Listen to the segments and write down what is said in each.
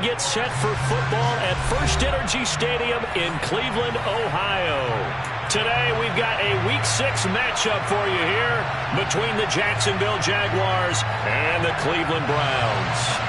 get set for football at First Energy Stadium in Cleveland, Ohio. Today, we've got a Week 6 matchup for you here between the Jacksonville Jaguars and the Cleveland Browns.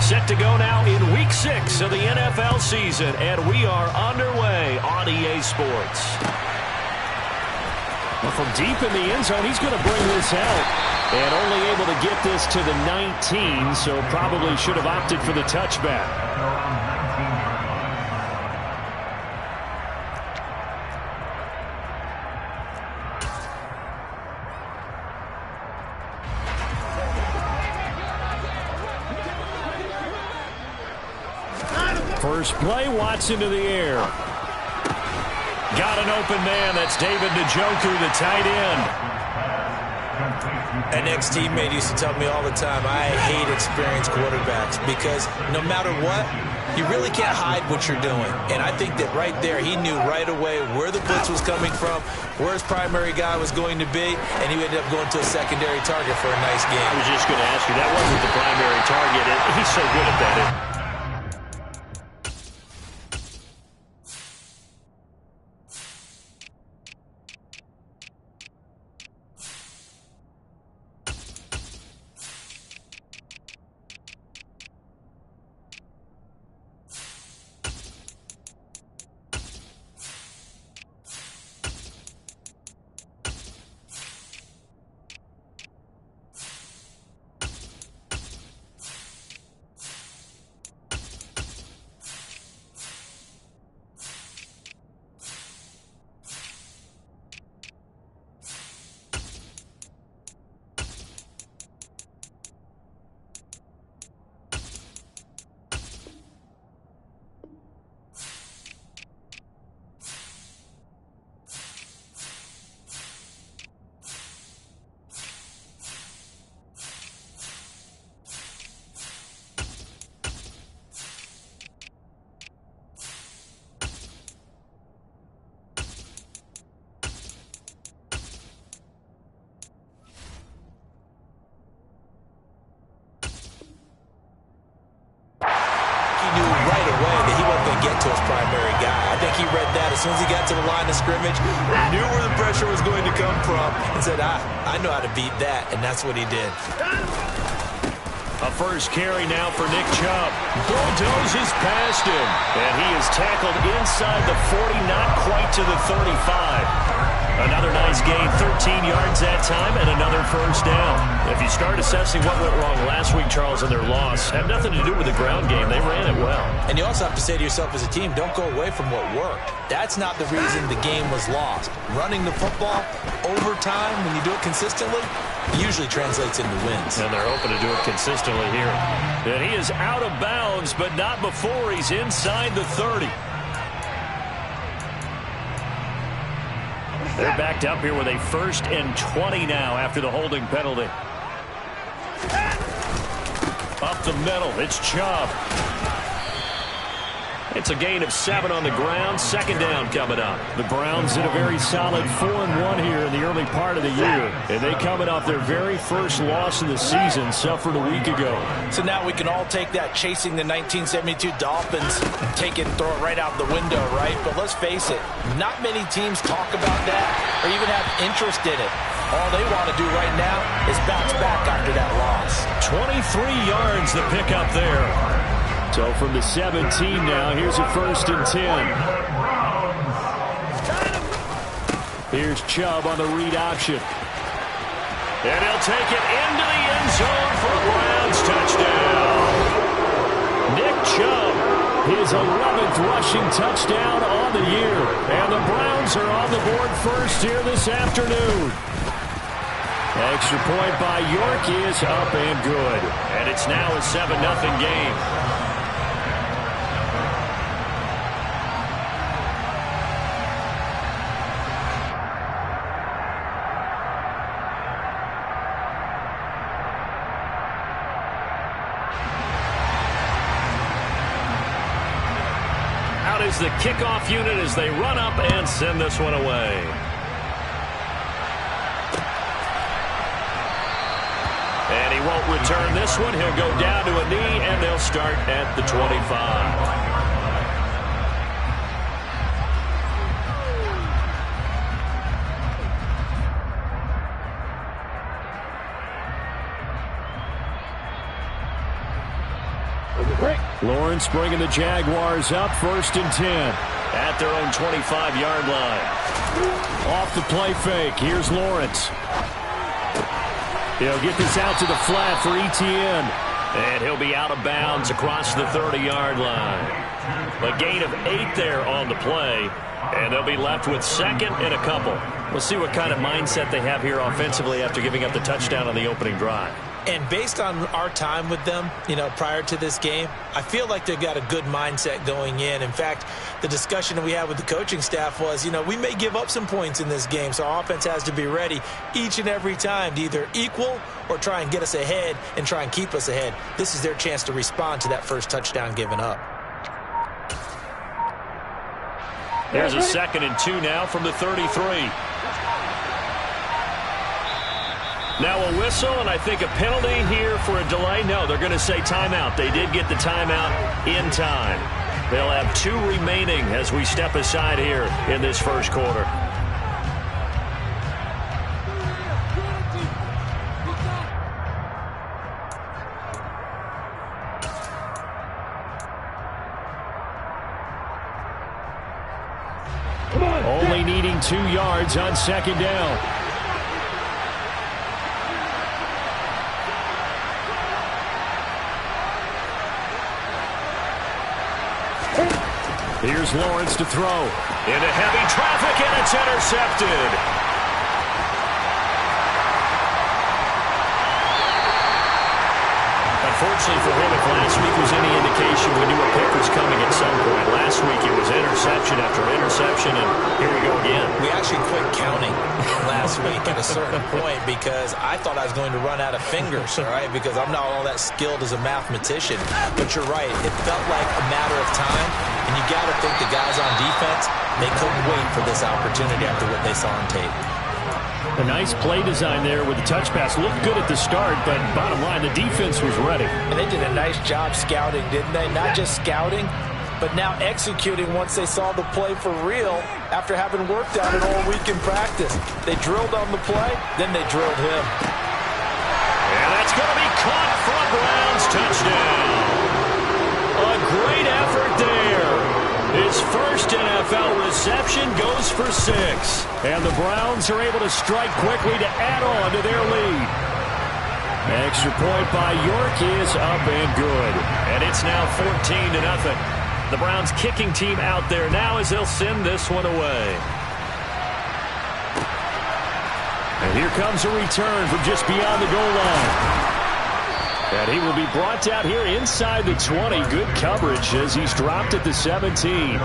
Set to go now in Week 6 of the NFL season, and we are underway on EA Sports. Well, from deep in the end zone, he's going to bring this out, and only able to get this to the 19, so probably should have opted for the touchback. First play, Watson to the air. Got an open man. That's David Njoku, the tight end. An ex-teammate used to tell me all the time, I hate experienced quarterbacks because no matter what, you really can't hide what you're doing. And I think that right there, he knew right away where the blitz was coming from, where his primary guy was going to be, and he ended up going to a secondary target for a nice game. I was just going to ask you, that wasn't the primary target, and he's so good at that. To his primary guy. I think he read that as soon as he got to the line of scrimmage, knew where the pressure was going to come from, and said, I know how to beat that, and that's what he did. A first carry now for Nick Chubb. Bulldozes past him, and he is tackled inside the 40, not quite to the 35. Another nice gain, 13 yards that time, and another first down. If you start assessing what went wrong last week, Charles, in their loss, had nothing to do with the ground game. They ran it well. And you also have to say to yourself as a team, don't go away from what worked. That's not the reason the game was lost. Running the football over time, when you do it consistently, usually translates into wins. And they're hoping to do it consistently here. And he is out of bounds, but not before he's inside the 30. They're backed up here with a 1st and 20 now after the holding penalty. Up the middle, it's Chubb. It's a gain of 7 on the ground. Second down coming up. The Browns in a very solid 4-1 here in the early part of the year. And they coming off their very first loss of the season, suffered a week ago. So now we can all take that chasing the 1972 Dolphins, take it and throw it right out the window, right? But let's face it, not many teams talk about that or even have interest in it. All they want to do right now is bounce back after that loss. 23 yards the pickup there. So from the 17 now, here's a 1st and 10. Here's Chubb on the read option. And he'll take it into the end zone for a Browns touchdown. Nick Chubb, his 11th rushing touchdown on the year. And the Browns are on the board first here this afternoon. Extra point by York is up and good. And it's now a 7-0 game. the kickoff unit as they run up and send this one away. And he won't return this one. He'll go down to a knee, and they'll start at the 25. Lawrence bringing the Jaguars up 1st and 10 at their own 25-yard line. Off the play fake. Here's Lawrence. He'll get this out to the flat for Etienne. And he'll be out of bounds across the 30-yard line. A gain of 8 there on the play. And they'll be left with 2nd and a couple. We'll see what kind of mindset they have here offensively after giving up the touchdown on the opening drive. And based on our time with them, prior to this game, I feel like they've got a good mindset going in. In fact, the discussion that we had with the coaching staff was, we may give up some points in this game, so our offense has to be ready each and every time to either equal or try and get us ahead and try and keep us ahead. This is their chance to respond to that first touchdown given up. There's a 2nd and 2 now from the 33. Now a whistle, and I think a penalty here for a delay. No, they're going to say timeout. They did get the timeout in time. They'll have 2 remaining as we step aside here in this first quarter. Only needing 2 yards on 2nd down. Here's Lawrence to throw. Into heavy traffic, and it's intercepted. Unfortunately for him, if last week was any indication, we knew a pick was coming at some point. Last week it was interception after interception, and here we go again. We actually quit counting last week at a certain point because I thought I was going to run out of fingers, all right, because I'm not all that skilled as a mathematician. But you're right. It felt like a matter of time, and you got to think the guys on defense, they couldn't wait for this opportunity after what they saw on tape. A nice play design there with the touch pass. Looked good at the start, but bottom line, the defense was ready. And they did a nice job scouting, didn't they? Not just scouting, but now executing once they saw the play for real after having worked on it all week in practice. They drilled on the play, then they drilled him. And that's going to be caught for a Browns touchdown. A great effort there. His first NFL reception goes for 6. And the Browns are able to strike quickly to add on to their lead. Extra point by York is up and good. And it's now 14-0. The Browns kicking team out there now as they'll send this one away. And here comes a return from just beyond the goal line. And he will be brought down here inside the 20. Good coverage as he's dropped at the 17.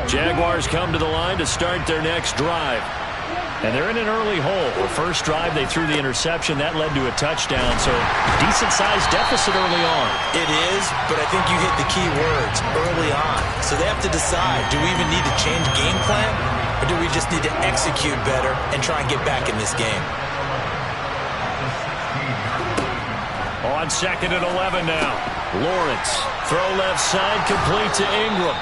Jaguars come to the line to start their next drive. And they're in an early hole. The first drive, they threw the interception. That led to a touchdown. So decent-sized deficit early on. It is, but I think you hit the key words early on. So they have to decide, do we even need to change game plan? Or do we just need to execute better and try and get back in this game? On 2nd and 11 now. Lawrence, throw left side, complete to Ingram.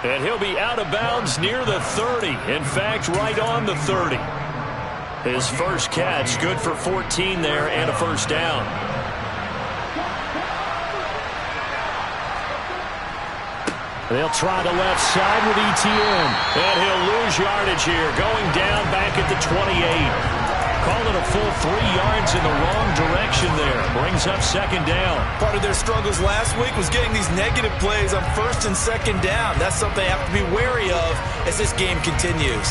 And he'll be out of bounds near the 30. In fact, right on the 30. His first catch, good for 14 there and a first down. They'll try the left side with Etienne. And he'll lose yardage here, going down back at the 28. Call it a full 3 yards in the wrong direction there. Brings up 2nd down. Part of their struggles last week was getting these negative plays on 1st and 2nd down. That's something they have to be wary of as this game continues.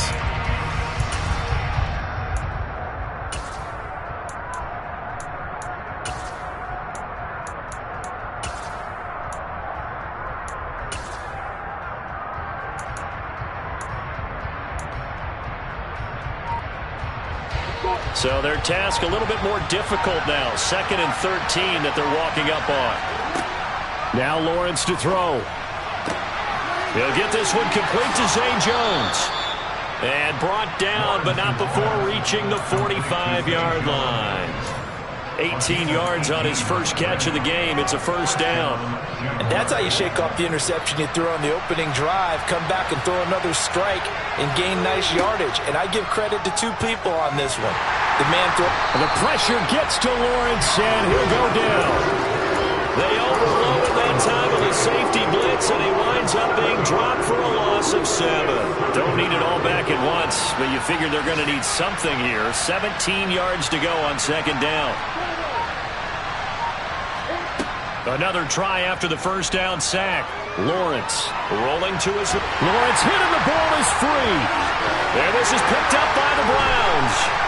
So their task a little bit more difficult now. 2nd and 13 that they're walking up on. Now Lawrence to throw. He'll get this one complete to Zay Jones. And brought down, but not before reaching the 45-yard line. 18 yards on his first catch of the game. It's a first down. And that's how you shake off the interception you threw on the opening drive, come back and throw another strike and gain nice yardage. And I give credit to two people on this one. The man throw. The pressure gets to Lawrence, and he'll go down. They overloaded that time with a safety blitz, and he winds up being dropped for a loss of 7. Don't need it all back at once, but you figure they're going to need something here. 17 yards to go on second down. Another try after the first down sack. Lawrence rolling to his... Lawrence hit and the ball is free. And this is picked up by the Browns.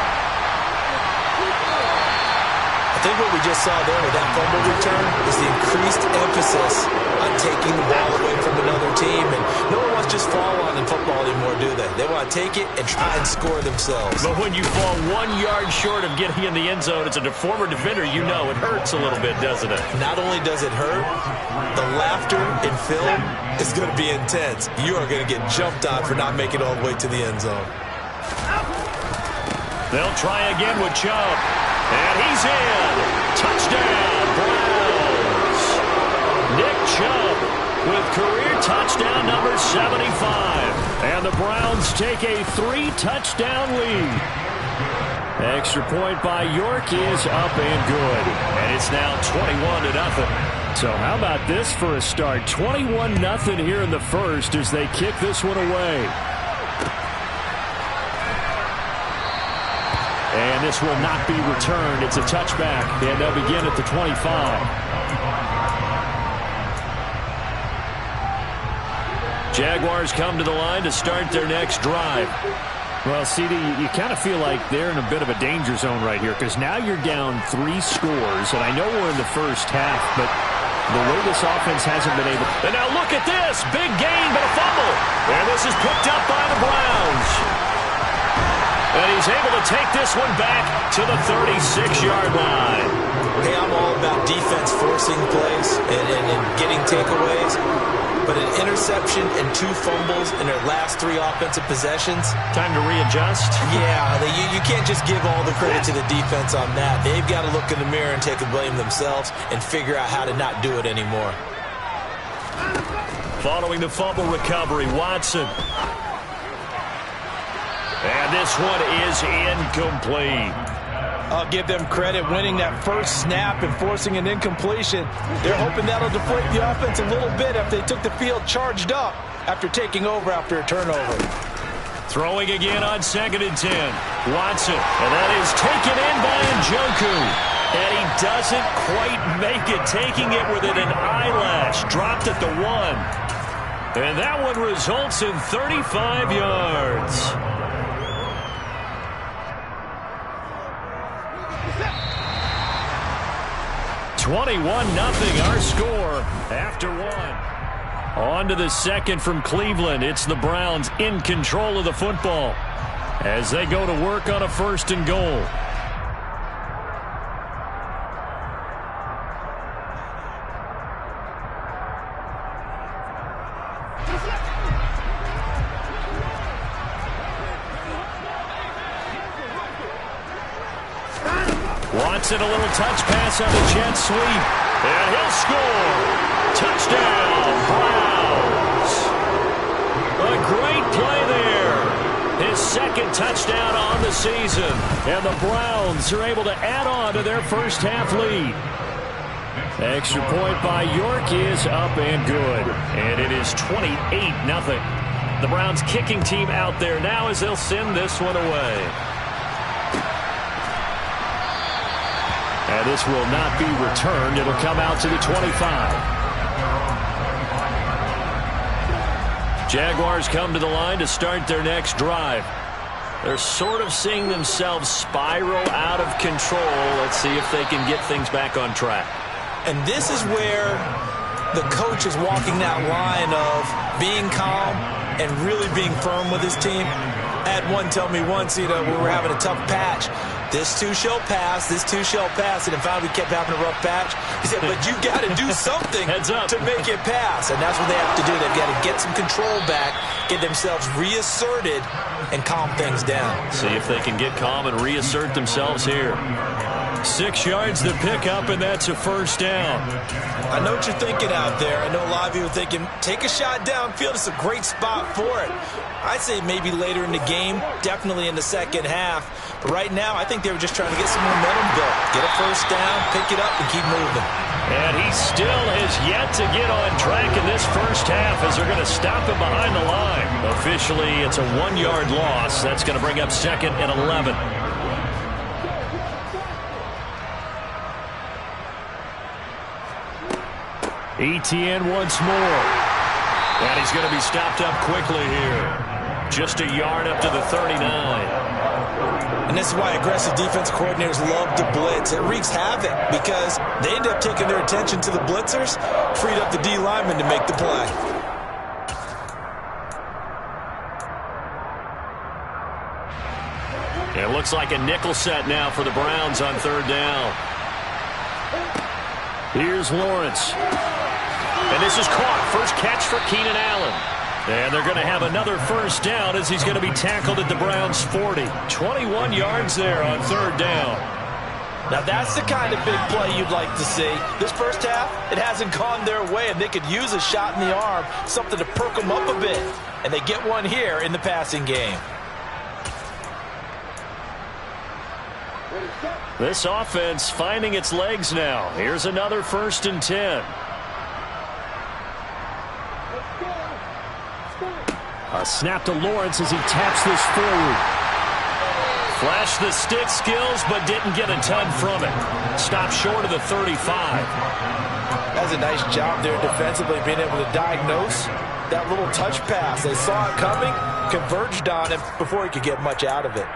I think what we just saw there with that fumble return is the increased emphasis on taking the ball away from another team. And no one wants to just fall on in football anymore, do they? They want to take it and try and score themselves. But when you fall 1 yard short of getting in the end zone, it's a former defender, you know it hurts a little bit, doesn't it? Not only does it hurt, the laughter in film is going to be intense. You are going to get jumped on for not making it all the way to the end zone. They'll try again with Chubb. And he's in. Touchdown, Browns. Nick Chubb with career touchdown number 75. And the Browns take a 3-touchdown lead. Extra point by York is up and good. And it's now 21-0. So how about this for a start? 21-0 here in the first as they kick this one away. And this will not be returned. It's a touchback, and they'll begin at the 25. Jaguars come to the line to start their next drive. Well, CD, you kind of feel like they're in a bit of a danger zone right here because now you're down 3 scores, and I know we're in the first half, but the way this offense hasn't been able... And now look at this! Big gain, but a fumble! And this is picked up by the Browns. And he's able to take this one back to the 36-yard line. Hey, I'm all about defense forcing plays and getting takeaways. But an interception and 2 fumbles in their last 3 offensive possessions. Time to readjust? Yeah, you can't just give all the credit to the defense on that. They've got to look in the mirror and take the blame themselves and figure out how to not do it anymore. Following the fumble recovery, Watson. And this one is incomplete. I'll give them credit winning that first snap and forcing an incompletion. They're hoping that'll deflate the offense a little bit if they took the field charged up after taking over after a turnover. Throwing again on 2nd and 10. Watson, and that is taken in by Njoku. And he doesn't quite make it, taking it within an eyelash. Dropped at the 1. And that one results in 35 yards. 21-0 our score after 1. On to the second from Cleveland. It's the Browns in control of the football as they go to work on a 1st and goal. Watson, a little touch pass on the jet sweep. And he'll score. Touchdown, Browns. A great play there. His 2nd touchdown on the season. And the Browns are able to add on to their first half lead. Extra point by York is up and good. And it is 28-0. The Browns kicking team out there now as they'll send this one away. And this will not be returned. It'll come out to the 25. Jaguars come to the line to start their next drive. They're sort of seeing themselves spiral out of control. Let's see if they can get things back on track. And this is where the coach is walking that line of being calm and really being firm with his team. I had one tell me once, we were having a tough patch. this too shall pass, this too shall pass. And then finally we kept having a rough patch. He said, but you got to do something to make it pass. And that's what they have to do. They've got to get some control back, get themselves reasserted, and calm things down. See if they can get calm and reassert themselves here. 6 yards to pick up, and that's a first down. I know what you're thinking out there. I know a lot of you are thinking, take a shot downfield. It's a great spot for it. I'd say maybe later in the game, definitely in the second half. But right now, I think they were just trying to get some momentum built. Get a first down, pick it up, and keep moving. And he still has yet to get on track in this first half as they're going to stop him behind the line. Officially, it's a 1-yard loss. That's going to bring up 2nd and 11. Etienne once more. And he's going to be stopped up quickly here. Just a yard up to the 39. And this is why aggressive defense coordinators love to blitz. It wreaks havoc because they end up taking their attention to the blitzers, freed up the D lineman to make the play. It looks like a nickel set now for the Browns on 3rd down. Here's Lawrence. And this is caught. First catch for Keenan Allen. And they're going to have another first down as he's going to be tackled at the Browns' 40. 21 yards there on 3rd down. Now that's the kind of big play you'd like to see. This first half, it hasn't gone their way, and they could use a shot in the arm, something to perk them up a bit. And they get one here in the passing game. This offense finding its legs now. Here's another 1st and 10. A snap to Lawrence as he taps this forward. Flashed the stick skills, but didn't get a ton from it. Stopped short of the 35. That's a nice job there defensively, being able to diagnose that little touch pass. They saw it coming, converged on him before he could get much out of it.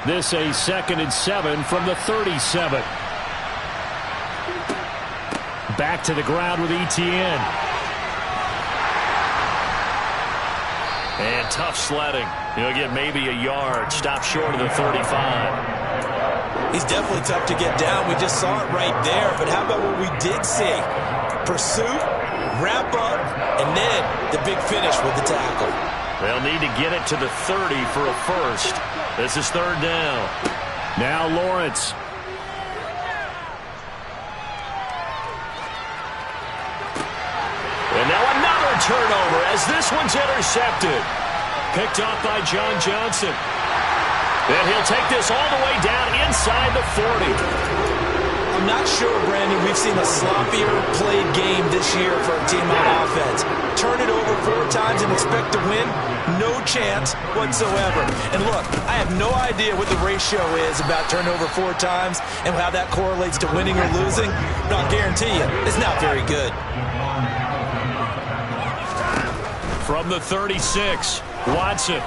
This a 2nd and 7 from the 37. Back to the ground with Etienne. And tough sledding. He'll get maybe a yard. Stop short of the 35. He's definitely tough to get down. We just saw it right there. But how about what we did see? Pursuit, wrap up, and then the big finish with the tackle. They'll need to get it to the 30 for a first. This is 3rd down. Now Lawrence. And now another turnover as this one's intercepted. Picked off by John Johnson. And he'll take this all the way down inside the 40. I'm not sure, Brandon, we've seen a sloppier played game this year for a team on offense. Turn it over 4 times and expect to win? No chance whatsoever. And look, I have no idea what the ratio is about turnover 4 times and how that correlates to winning or losing, but I'll guarantee you, it's not very good. From the 36, Watson.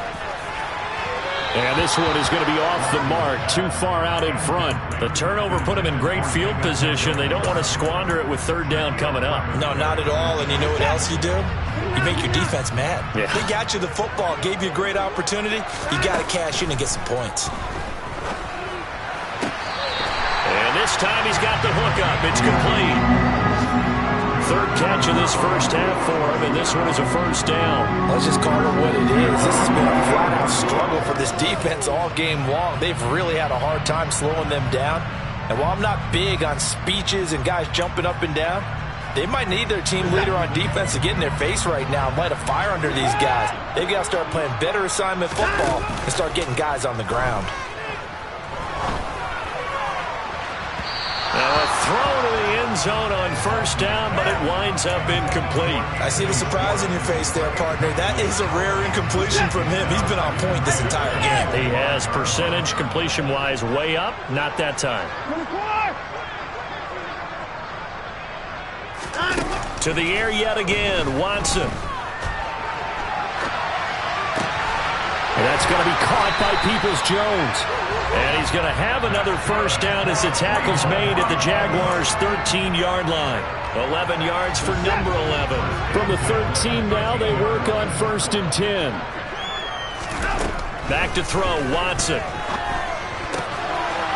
And this one is going to be off the mark, too far out in front. The turnover put them in great field position. They don't want to squander it with 3rd down coming up. No, not at all. And you know what else you do? You make your defense mad. Yeah. They got you the football, gave you a great opportunity. You got to cash in and get some points. And this time he's got the hook up. It's complete. 3rd catch of this first half for him, and this one is a first down. Let's just call it what it is. This has been a flat-out struggle for this defense all game long. They've really had a hard time slowing them down. And while I'm not big on speeches and guys jumping up and down, they might need their team leader on defense to get in their face right now and light a fire under these guys. They've got to start playing better assignment football and start getting guys on the ground. Now a throw to the end zone on first down, but it winds up incomplete. I see the surprise in your face there, partner. That is a rare incompletion from him. He's been on point this entire game. He has percentage completion-wise way up. Not that time. To the air yet again, Watson. And that's going to be caught by Peoples-Jones. And he's going to have another first down as the tackle's made at the Jaguars' 13-yard line. 11 yards for number 11. From the 13 now, they work on 1st and 10. Back to throw, Watson.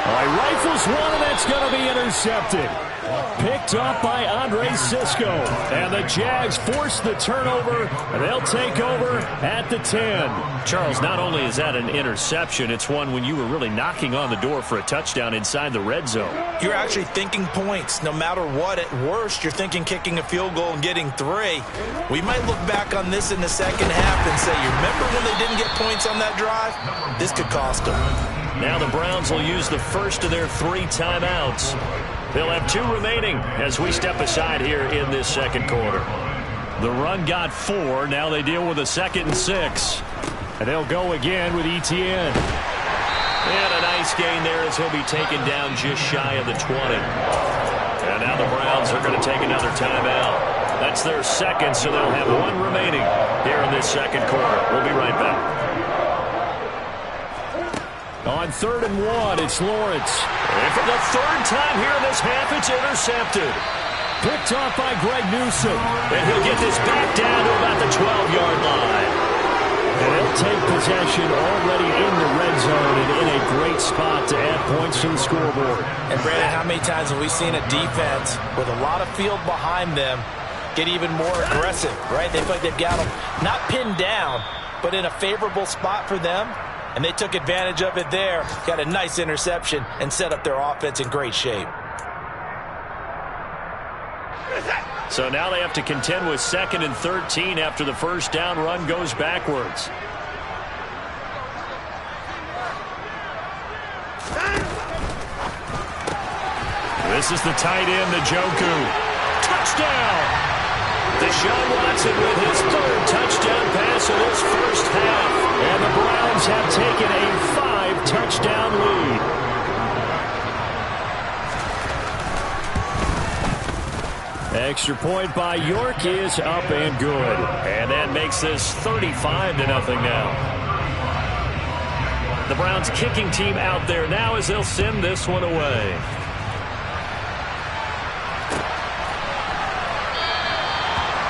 All right, rifles one, and that's going to be intercepted. Picked up by Andre Sisco. And the Jags force the turnover, and they'll take over at the 10. Charles, not only is that an interception, it's one when you were really knocking on the door for a touchdown inside the red zone. You're actually thinking points. No matter what, at worst, you're thinking kicking a field goal and getting 3. We might look back on this in the second half and say, you remember when they didn't get points on that drive? This could cost them. Now the Browns will use the first of their 3 timeouts. They'll have 2 remaining as we step aside here in this second quarter. The run got 4. Now they deal with a 2nd and 6. And they'll go again with Etienne. And a nice gain there as he'll be taken down just shy of the 20. And now the Browns are going to take another timeout. That's their 2nd, so they'll have 1 remaining here in this second quarter. We'll be right back. On 3rd and 1, it's Lawrence. And for the 3rd time here in this half, it's intercepted. Picked off by Greg Newsome. And he'll get this back down to about the 12-yard line. And they'll take possession already in the red zone and in a great spot to add points to the scoreboard. And, Brandon, how many times have we seen a defense with a lot of field behind them get even more aggressive, right? They feel like they've got them not pinned down, but in a favorable spot for them. And they took advantage of it there, got a nice interception, and set up their offense in great shape. So now they have to contend with 2nd and 13 after the first down run goes backwards. This is the tight end, Njoku. Touchdown! Deshaun Watson with his 3rd touchdown pass of this first half. And the Browns have taken a 5-touchdown lead. Extra point by York is up and good. And that makes this 35-0 now. The Browns kicking team out there now as they'll send this one away.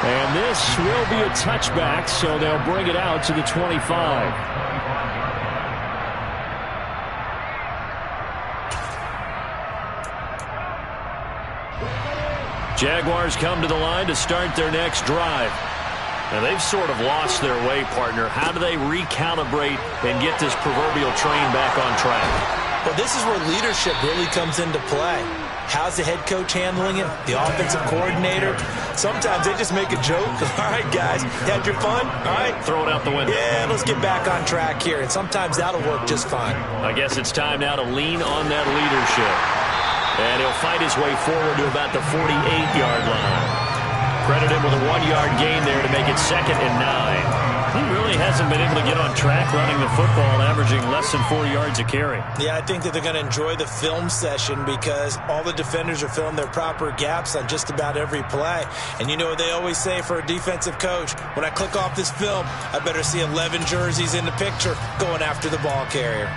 And this will be a touchback, so they'll bring it out to the 25. Jaguars come to the line to start their next drive. Now, they've sort of lost their way, partner. How do they recalibrate and get this proverbial train back on track? Well, this is where leadership really comes into play. How's the head coach handling it? The offensive coordinator? Sometimes they just make a joke. All right, guys, had your fun? All right. Throw it out the window. Yeah, let's get back on track here. And sometimes that'll work just fine. I guess it's time now to lean on that leadership. And he'll fight his way forward to about the 48-yard line. Credit him with a 1-yard gain there to make it 2nd and 9. He really hasn't been able to get on track running the football, averaging less than 4 yards a carry. Yeah, I think that they're going to enjoy the film session because all the defenders are filling their proper gaps on just about every play. And you know what they always say for a defensive coach? When I click off this film, I better see 11 jerseys in the picture going after the ball carrier.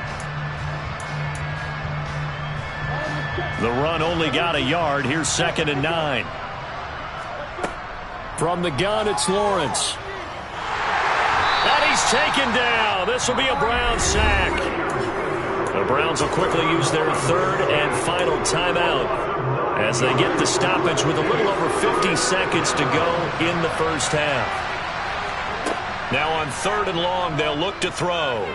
The run only got a yard. Here's 2nd and 9. From the gun, it's Lawrence. And he's taken down. This will be a Browns sack. The Browns will quickly use their 3rd and final timeout as they get the stoppage with a little over 50 seconds to go in the first half. Now on 3rd and long, they'll look to throw.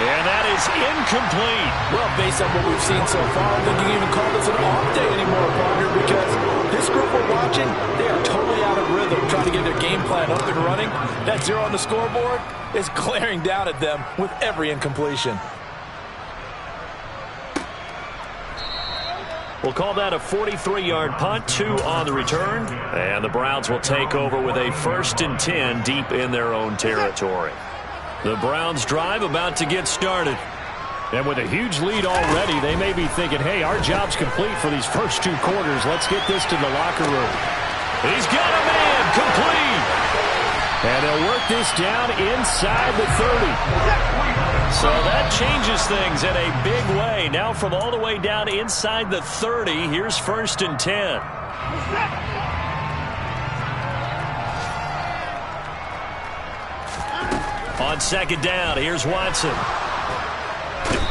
And that is incomplete. Well, based on what we've seen so far, I don't think you can even call this an off day anymore, partner, because this group we're watching, they are totally out of rhythm, trying to get their game plan up and running. That 0 on the scoreboard is glaring down at them with every incompletion. We'll call that a 43-yard punt, 2 on the return. And the Browns will take over with a 1st and 10 deep in their own territory. The Browns drive about to get started. And with a huge lead already, they may be thinking, hey, our job's complete for these first 2 quarters. Let's get this to the locker room. He's got a man complete. And they'll work this down inside the 30. So that changes things in a big way. Now from all the way down inside the 30, here's 1st and 10. On 2nd down, here's Watson.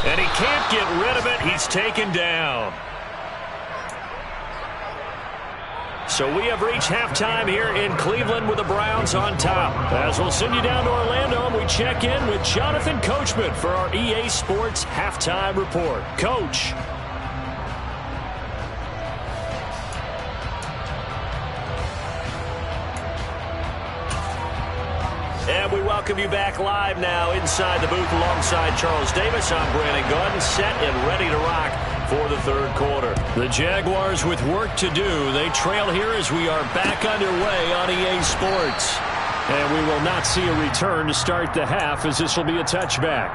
And he can't get rid of it. He's taken down. So we have reached halftime here in Cleveland with the Browns on top. As we'll send you down to Orlando, and we check in with Jonathan Coachman for our EA Sports Halftime Report. Coach. And we welcome you back live now inside the booth alongside Charles Davis. I'm Brandon Gaudin, set and ready to rock for the 3rd quarter. The Jaguars with work to do. They trail here as we are back underway on EA Sports. And we will not see a return to start the half, as this will be a touchback.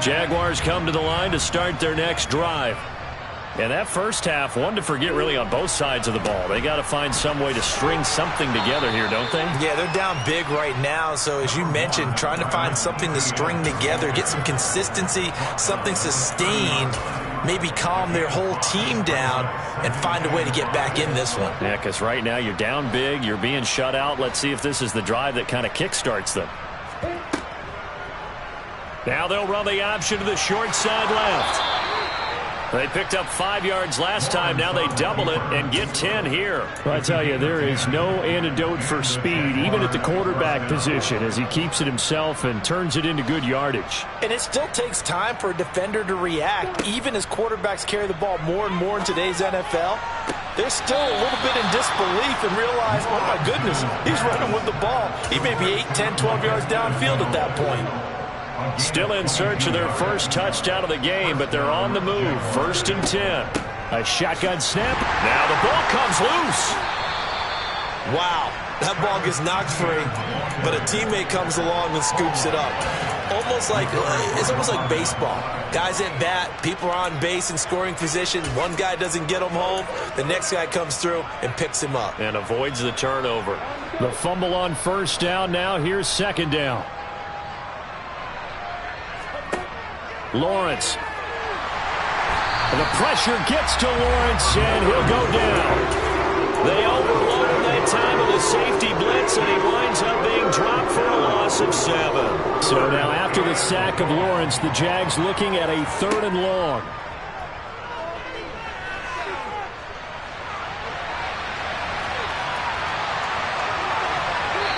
Jaguars come to the line to start their next drive. And that first half, one to forget really on both sides of the ball. They got to find some way to string something together here, don't they? Yeah, they're down big right now. So as you mentioned, trying to find something to string together, get some consistency, something sustained, maybe calm their whole team down and find a way to get back in this one. Yeah, because right now you're down big, you're being shut out. Let's see if this is the drive that kind of kickstarts them. Now they'll run the option to the short side left. They picked up 5 yards last time. Now they double it and get 10 here. Well, I tell you, there is no antidote for speed, even at the quarterback position, as he keeps it himself and turns it into good yardage. And it still takes time for a defender to react, even as quarterbacks carry the ball more and more in today's NFL. They're still a little bit in disbelief and realize, oh, my goodness, he's running with the ball. He may be 8, 10, 12 yards downfield at that point. Still in search of their first touchdown of the game, but they're on the move. 1st and 10. A shotgun snap. Now the ball comes loose. Wow, that ball gets knocked free, but a teammate comes along and scoops it up. It's almost like baseball. Guys at bat, people are on base in scoring position. One guy doesn't get him home. The next guy comes through and picks him up. And avoids the turnover. The fumble on 1st down. Now here's 2nd down. Lawrence. The pressure gets to Lawrence, and he'll go down. They overload him that time with a safety blitz, and he winds up being dropped for a loss of 7. So now after the sack of Lawrence, the Jags looking at a 3rd and long.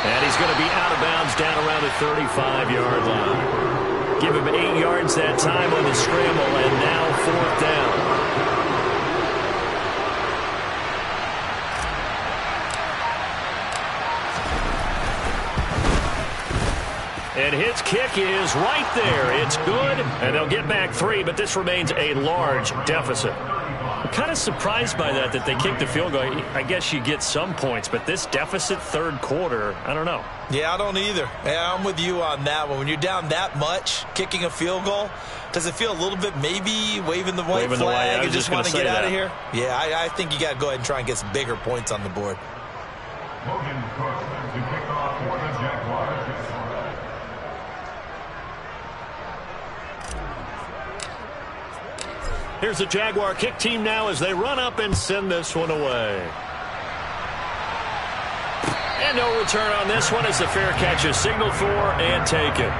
And he's going to be out of bounds down around the 35-yard line. Give him 8 yards that time on the scramble, and now 4th down. And his kick is right there. It's good, and they'll get back 3, but this remains a large deficit. I'm kind of surprised by that they kicked the field goal. I guess you get some points, but this deficit 3rd quarter, I don't know. Yeah, I don't either. Yeah, I'm with you on that one. When you're down that much, kicking a field goal, does it feel a little bit maybe waving the white flag and just want to get out of here? Yeah, I think you got to go ahead and try and get some bigger points on the board. Here's the Jaguar kick team now as they run up and send this one away. And no return on this one as the fair catch is signaled for and taken.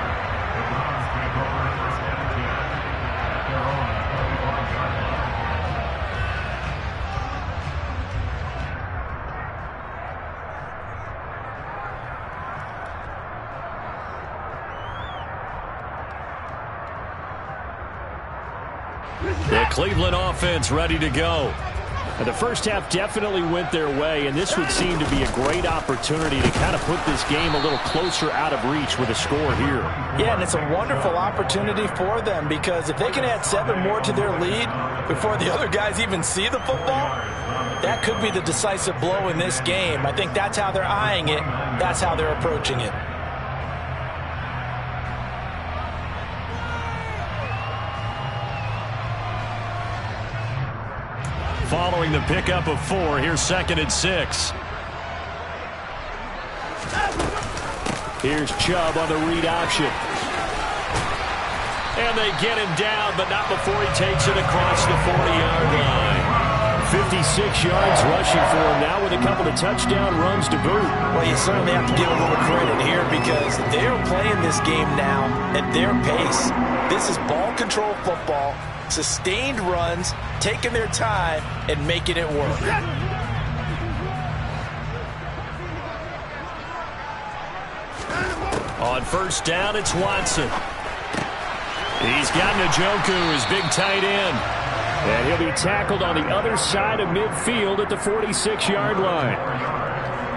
The Cleveland offense ready to go. And the first half definitely went their way, and this would seem to be a great opportunity to kind of put this game a little closer out of reach with a score here. Yeah, and it's a wonderful opportunity for them, because if they can add 7 more to their lead before the other guys even see the football, that could be the decisive blow in this game. I think that's how they're eyeing it. That's how they're approaching it. following the pickup of 4. Here's 2nd and 6. Here's Chubb on the read option. And they get him down, but not before he takes it across the 40-yard line. 56 yards rushing for him now with a couple of touchdown runs to boot. Well, you certainly have to give a little credit here because they are playing this game now at their pace. This is ball control football, sustained runs, taking their time, and making it work. On first down, it's Watson. He's got Njoku, his big tight end. And he'll be tackled on the other side of midfield at the 46-yard line.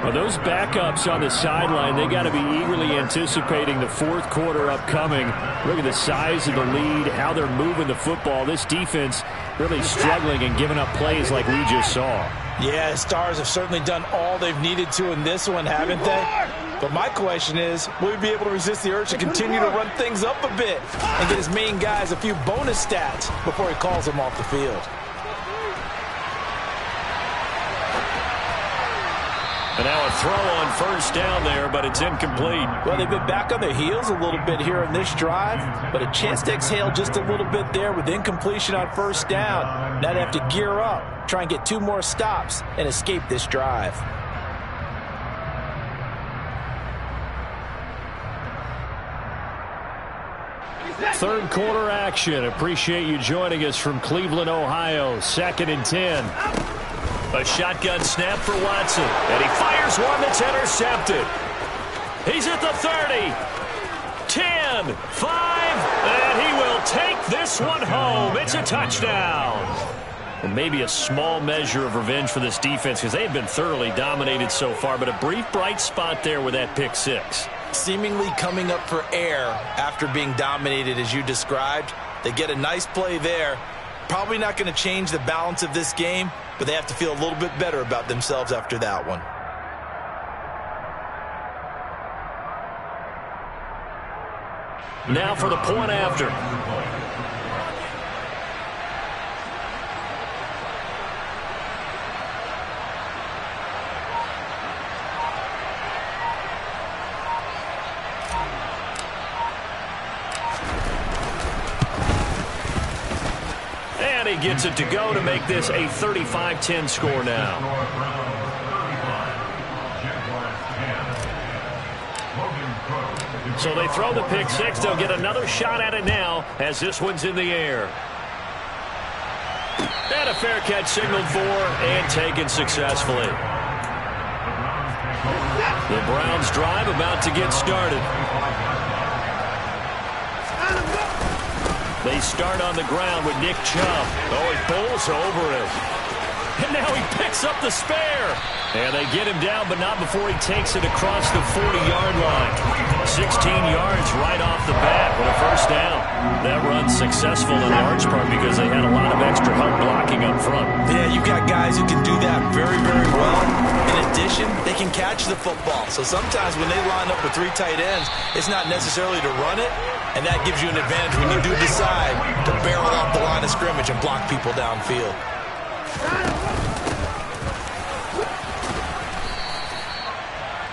Well, those backups on the sideline, they got to be eagerly anticipating the fourth quarter upcoming. Look at the size of the lead, how they're moving the football. This defense really struggling and giving up plays like we just saw. Yeah, Stars have certainly done all they've needed to in this one, haven't they? But my question is, will he be able to resist the urge to continue to run things up a bit and get his main guys a few bonus stats before he calls them off the field? And now a throw on first down there, but it's incomplete. Well, they've been back on their heels a little bit here in this drive, but a chance to exhale just a little bit there with incompletion on first down. Now they have to gear up, try and get 2 more stops, and escape this drive. Third quarter action. Appreciate you joining us from Cleveland, Ohio. 2nd and 10. A shotgun snap for Watson. And he fires one that's intercepted. He's at the 30. 10, 5, and he will take this one home. It's a touchdown. And maybe a small measure of revenge for this defense because they've been thoroughly dominated so far, but a brief bright spot there with that pick 6. Seemingly coming up for air after being dominated as you described. They get a nice play there. Probably not going to change the balance of this game, but they have to feel a little bit better about themselves after that one. Now for the point after. And he gets it to go to make this a 35-10 score now. So they throw the pick 6. They'll get another shot at it now as this one's in the air. And a fair catch signaled for and taken successfully. The Browns drive about to get started. They start on the ground with Nick Chubb. Oh, he bowls over it. And now he picks up the spare. And they get him down, but not before he takes it across the 40-yard line. 16 yards right off the bat with a first down. That run's successful in large part because they had a lot of extra help blocking up front. Yeah, you've got guys who can do that very, very well. In addition, they can catch the football. So sometimes when they line up with 3 tight ends, it's not necessarily to run it, and that gives you an advantage when you do decide to barrel off the line of scrimmage and block people downfield.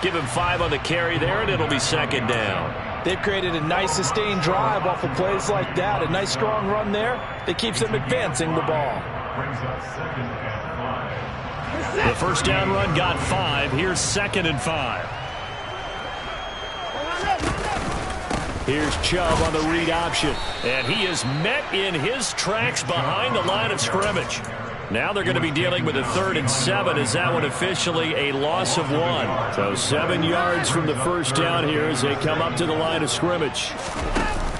Give him 5 on the carry there, and it'll be 2nd down. They've created a nice sustained drive off of plays like that. A nice strong run there that keeps them advancing the ball. The first down run got 5. Here's 2nd and 5. Here's Chubb on the read option. And he is met in his tracks behind the line of scrimmage. Now they're going to be dealing with a 3rd and 7 as that one officially a loss of 1. So 7 yards from the first down here as they come up to the line of scrimmage.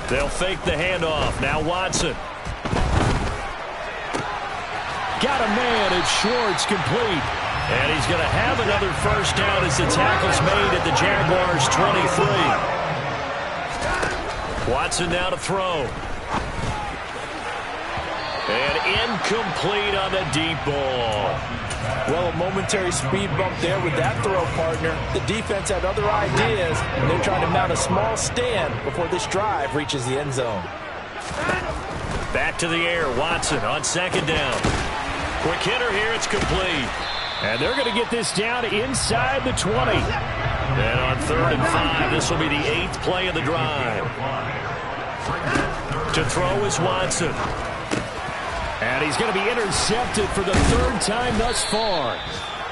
They'll fake the handoff. Now Watson. Got a man. It's Schwartz complete. And he's going to have another first down as the tackle's made at the Jaguars' 23. Watson now to throw. And incomplete on the deep ball. Well, a momentary speed bump there with that throw, partner. The defense had other ideas, and they're trying to mount a small stand before this drive reaches the end zone. Back to the air. Watson on 2nd down. Quick hitter here. It's complete. And they're going to get this down inside the 20. And on 3rd and 5, this will be the 8th play of the drive. To throw is Watson. And he's going to be intercepted for the 3rd time thus far.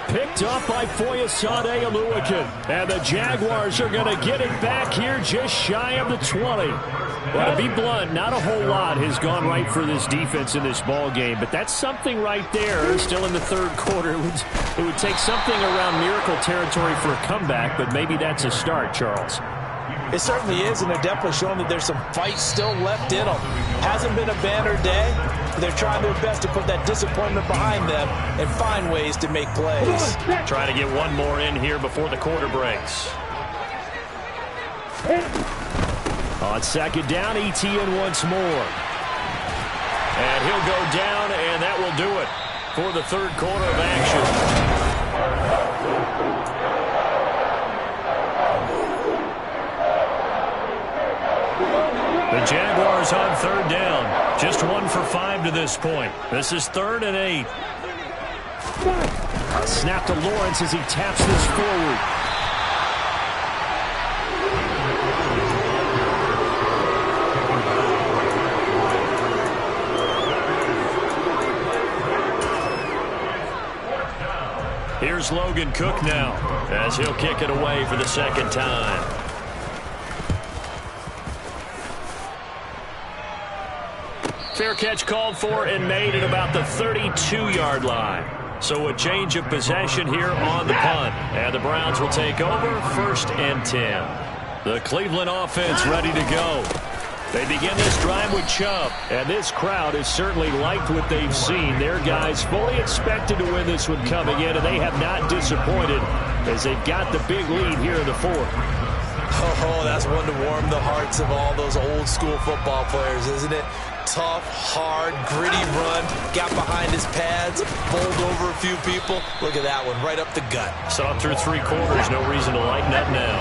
Picked up by Foyesade Oluwakan. And the Jaguars are going to get it back here just shy of the 20. Well, to be blunt, not a whole lot has gone right for this defense in this ball game, but that's something right there. Still in the 3rd quarter. It would take something around miracle territory for a comeback, but maybe that's a start, Charles. It certainly is, and they're definitely showing that there's some fight still left in them. Hasn't been a banner day. They're trying their best to put that disappointment behind them and find ways to make plays. Trying to get one more in here before the quarter breaks. On 2nd down, ETN once more. And he'll go down, and that will do it for the 3rd quarter of action. The Jaguars on 3rd down. Just 1 for 5 to this point. This is 3rd and 8. Snap to Lawrence as he taps this forward. Here's Logan Cook now as he'll kick it away for the 2nd time. Fair catch called for and made at about the 32-yard line. So a change of possession here on the punt. And the Browns will take over 1st and 10. The Cleveland offense ready to go. They begin this drive with Chubb. And this crowd has certainly liked what they've seen. Their guys fully expected to win this one coming in, and they have not disappointed as they've got the big lead here in the 4th. Oh, that's one to warm the hearts of all those old-school football players, isn't it? Tough, hard, gritty run. Got behind his pads, bowled over a few people. Look at that one, right up the gut. Saw through 3 quarters. No reason to lighten up now.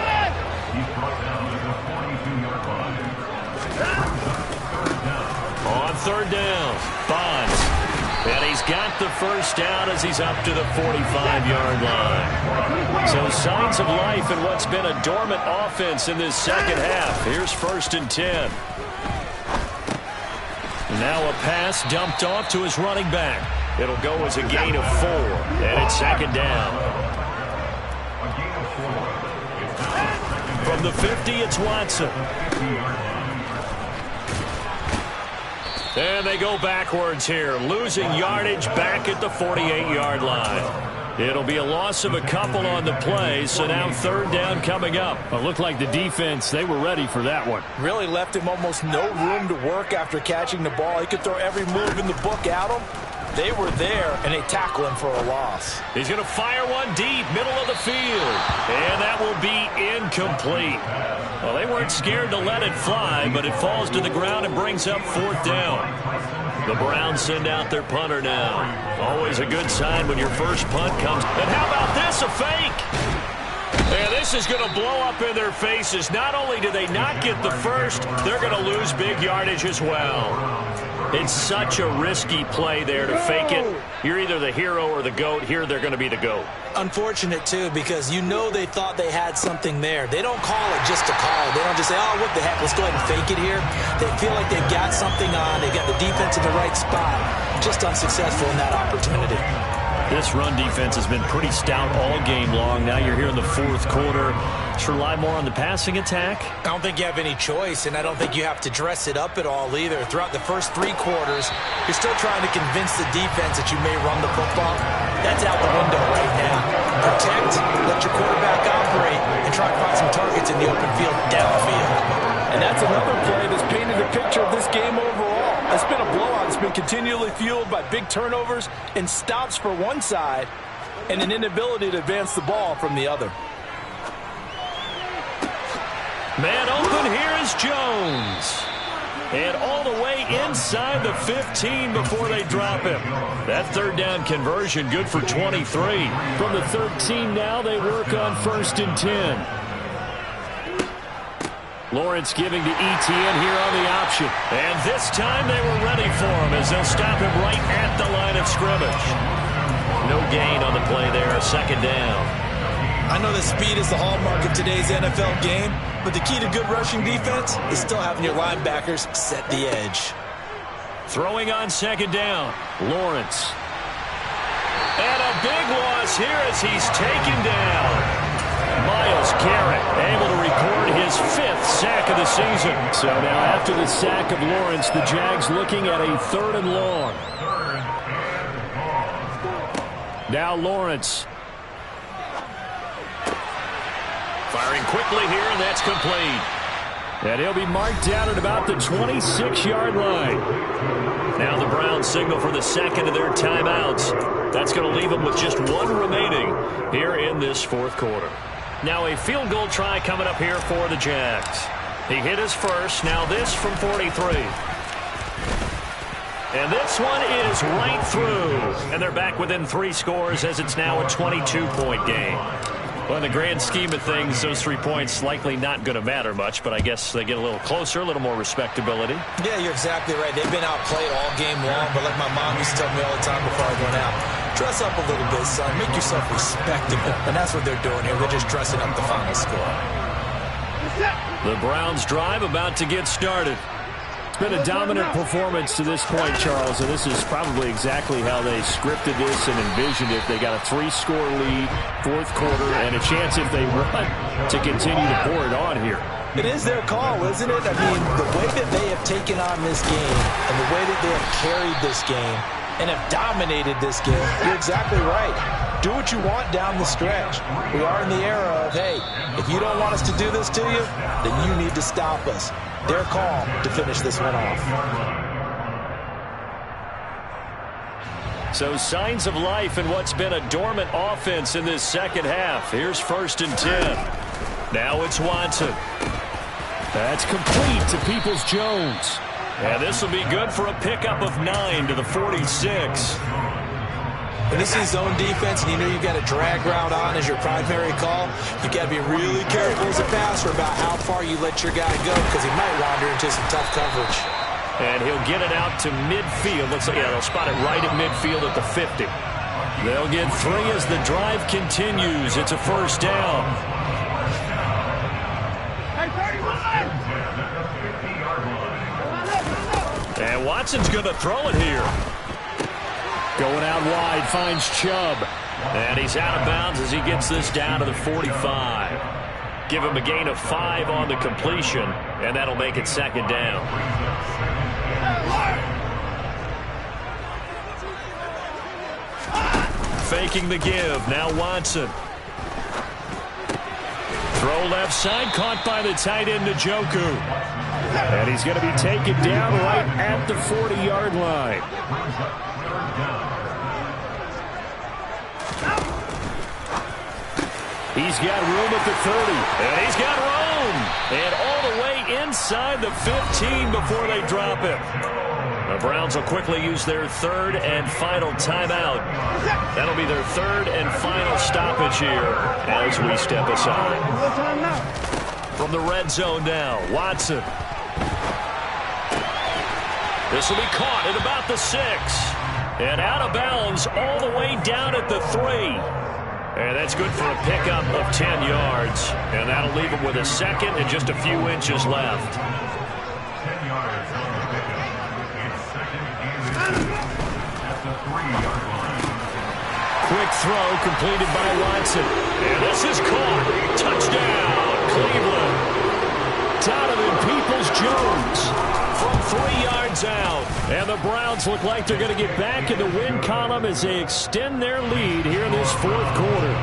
On 3rd down, Bonds. And he's got the 1st down as he's up to the 45-yard line. So signs of life in what's been a dormant offense in this 2nd half. Here's 1st and 10. Now a pass dumped off to his running back. It'll go as a gain of 4. And it's 2nd down. From the 50, it's Watson. And they go backwards here, losing yardage back at the 48-yard line. It'll be a loss of a couple on the play, so now 3rd down coming up. It looked like the defense, they were ready for that one. Really left him almost no room to work after catching the ball. He could throw every move in the book at him. They were there, and they tackle him for a loss. He's going to fire one deep, middle of the field. And that will be incomplete. Well, they weren't scared to let it fly, but it falls to the ground and brings up 4th down. The Browns send out their punter now. Always a good sign when your first punt comes. And how about this, a fake? And this is going to blow up in their faces. Not only do they not get the 1st, they're going to lose big yardage as well. It's such a risky play there to fake it. You're either the hero or the GOAT. Here they're going to be the GOAT. Unfortunate, too, because you know they thought they had something there. They don't call it just to call it. They don't just say, oh, what the heck, let's go ahead and fake it here. They feel like they've got something on. They've got the defense in the right spot. Just unsuccessful in that opportunity. This run defense has been pretty stout all game long. Now you're here in the 4th quarter. Just rely more on the passing attack. I don't think you have any choice, and I don't think you have to dress it up at all either. Throughout the first 3 quarters, you're still trying to convince the defense that you may run the football. That's out the window right now. Protect, let your quarterback operate, and try to find some targets in the open field downfield. And that's another play that's painted a picture of this game overall. It's been a blowout. It's been continually fueled by big turnovers and stops for one side and an inability to advance the ball from the other. Man open, here is Jones. And all the way inside the 15 before they drop him. That 3rd down conversion good for 23. From the 13 now, they work on 1st and 10. Lawrence giving to Etienne here on the option. And this time they were ready for him as they'll stop him right at the line of scrimmage. No gain on the play there, second down. I know that speed is the hallmark of today's NFL game, but the key to good rushing defense is still having your linebackers set the edge. Throwing on second down, Lawrence. And a big loss here as he's taken down. Myles Garrett able to record his 5th sack of the season. So now after the sack of Lawrence, the Jags looking at a 3rd and long. Now Lawrence. Firing quickly here, and that's complete. And he'll be marked down at about the 26-yard line. Now the Browns signal for the second of their timeouts. That's going to leave them with just one remaining here in this 4th quarter. Now a field goal try coming up here for the Jags. He hit his first. Now this from 43. And this one is right through. And they're back within 3 scores as it's now a 22-point game. Well, in the grand scheme of things, those 3 points likely not going to matter much, but I guess they get a little closer, a little more respectability. Yeah, you're exactly right. They've been outplayed all game long, but like my mom used to tell me all the time before I went out, dress up a little bit, son. Make yourself respectable. And that's what they're doing here. They're just dressing up the final score. The Browns drive about to get started. It's been a dominant performance to this point, Charles, and this is probably exactly how they scripted this and envisioned it. They got a 3-score lead, 4th quarter, and a chance if they run to continue to pour it on here. It is their call, isn't it? I mean, the way that they have taken on this game and the way that they have carried this game and have dominated this game, you're exactly right. Do what you want down the stretch. We are in the era of, hey, if you don't want us to do this to you, then you need to stop us. Their call to finish this one off. So signs of life in what's been a dormant offense in this second half. Here's 1st and 10. Now it's Watson. That's complete to Peoples-Jones. And this will be good for a pickup of 9 to the 46. When this is zone defense and you know you've got a drag route on as your primary call, you've got to be really careful as a passer about how far you let your guy go because he might wander into some tough coverage. And he'll get it out to midfield. Looks like, yeah, they'll spot it right at midfield at the 50. They'll get 3 as the drive continues. It's a 1st down. And Watson's going to throw it here. Going out wide, finds Chubb. And he's out of bounds as he gets this down to the 45. Give him a gain of 5 on the completion, and that'll make it 2nd down. Faking the give, now Watson. Throw left side, caught by the tight end Njoku. And he's going to be taken down right at the 40-yard line. He's got room at the 30, and he's got room. And all the way inside the 15 before they drop it. The Browns will quickly use their 3rd and final timeout. That'll be their 3rd and final stoppage here as we step aside. From the red zone now, Watson. This will be caught at about the 6. And out of bounds all the way down at the 3. And that's good for a pickup of 10 yards. And that'll leave him with a 2nd and just a few inches left. Quick throw completed by Watson. And this is caught. Touchdown, Cleveland. Donovan Peoples-Jones from 3 yards out. And the Browns look like they're going to get back in the win column as they extend their lead here in this 4th quarter.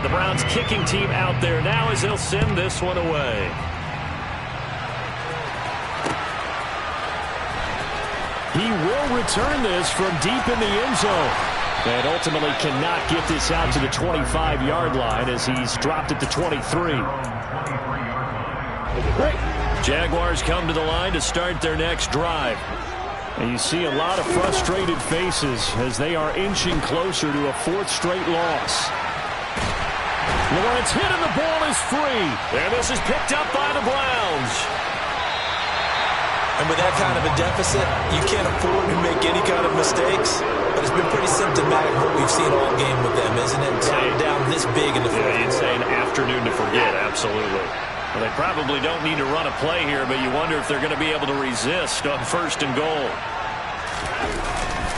The Browns kicking team out there now as they'll send this one away. He will return this from deep in the end zone. And ultimately cannot get this out to the 25-yard line as he's dropped at the 23. Jaguars come to the line to start their next drive. And you see a lot of frustrated faces as they are inching closer to a 4th straight loss. Lawrence hit and the ball is free. And this is picked up by the Browns. And with that kind of a deficit, you can't afford to make any kind of mistakes. But it's been pretty symptomatic of what we've seen all game with them, isn't it? Down this big in the fourth. Yeah, you'd say an afternoon to forget, absolutely. Well, they probably don't need to run a play here, but you wonder if they're going to be able to resist on 1st and goal.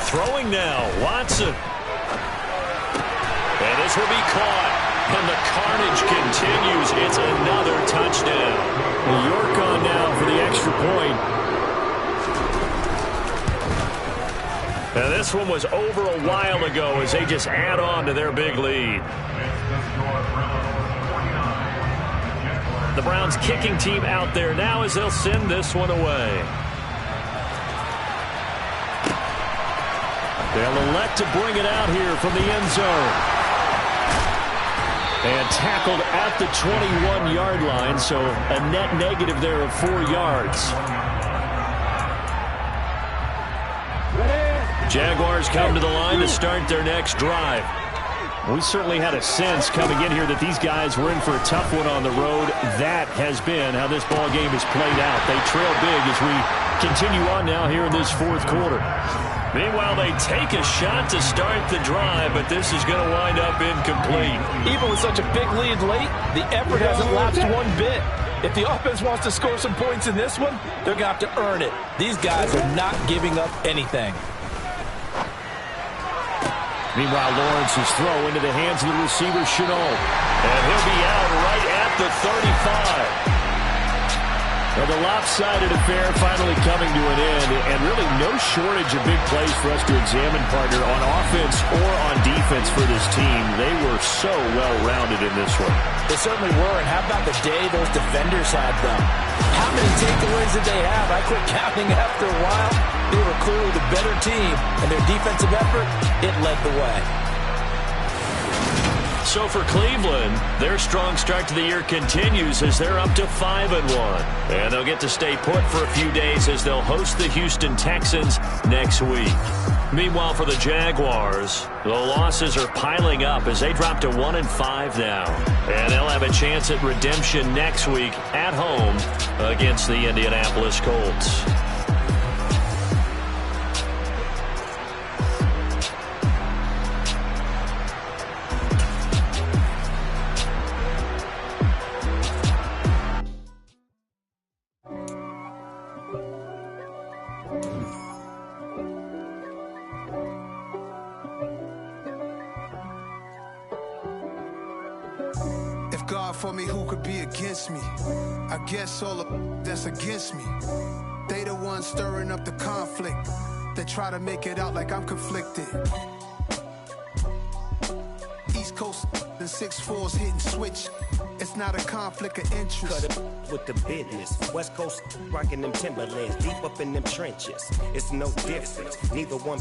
Throwing now, Watson. And this will be caught. And the carnage continues. It's another touchdown. York on now for the extra point. Now this one was over a while ago as they just add on to their big lead. The Browns kicking team out there now as they'll send this one away. They'll elect to bring it out here from the end zone. And tackled at the 21-yard line, so a net negative there of 4 yards. Jaguars come to the line to start their next drive. We certainly had a sense coming in here that these guys were in for a tough one on the road. That has been how this ball game has played out. They trail big as we continue on now here in this 4th quarter. Meanwhile, they take a shot to start the drive, but this is going to wind up incomplete. Even with such a big lead late, the effort hasn't lapsed one bit. If the offense wants to score some points in this one, they're going to have to earn it. These guys are not giving up anything. Meanwhile, Lawrence's throw into the hands of the receiver, Chenault. And he'll be out right at the 35. Well, the lopsided affair finally coming to an end, and really no shortage of big plays for us to examine, partner, on offense or on defense for this team. They were so well-rounded in this one. They certainly were, and how about the day those defenders had, though? How many takeaways did they have? I quit counting after a while. They were clearly the better team, and their defensive effort, it led the way. So for Cleveland, their strong start to the year continues as they're up to 5-1. And they'll get to stay put for a few days as they'll host the Houston Texans next week. Meanwhile, for the Jaguars, the losses are piling up as they drop to 1-5 now. And they'll have a chance at redemption next week at home against the Indianapolis Colts. For me, who could be against me? I guess all of that's against me. They the ones stirring up the conflict. They try to make it out like I'm conflicted. East Coast and 6'4s hitting switch. It's not a conflict of interest. Cut it with the business. West Coast rocking them Timberlands deep up in them trenches. It's no difference. Neither one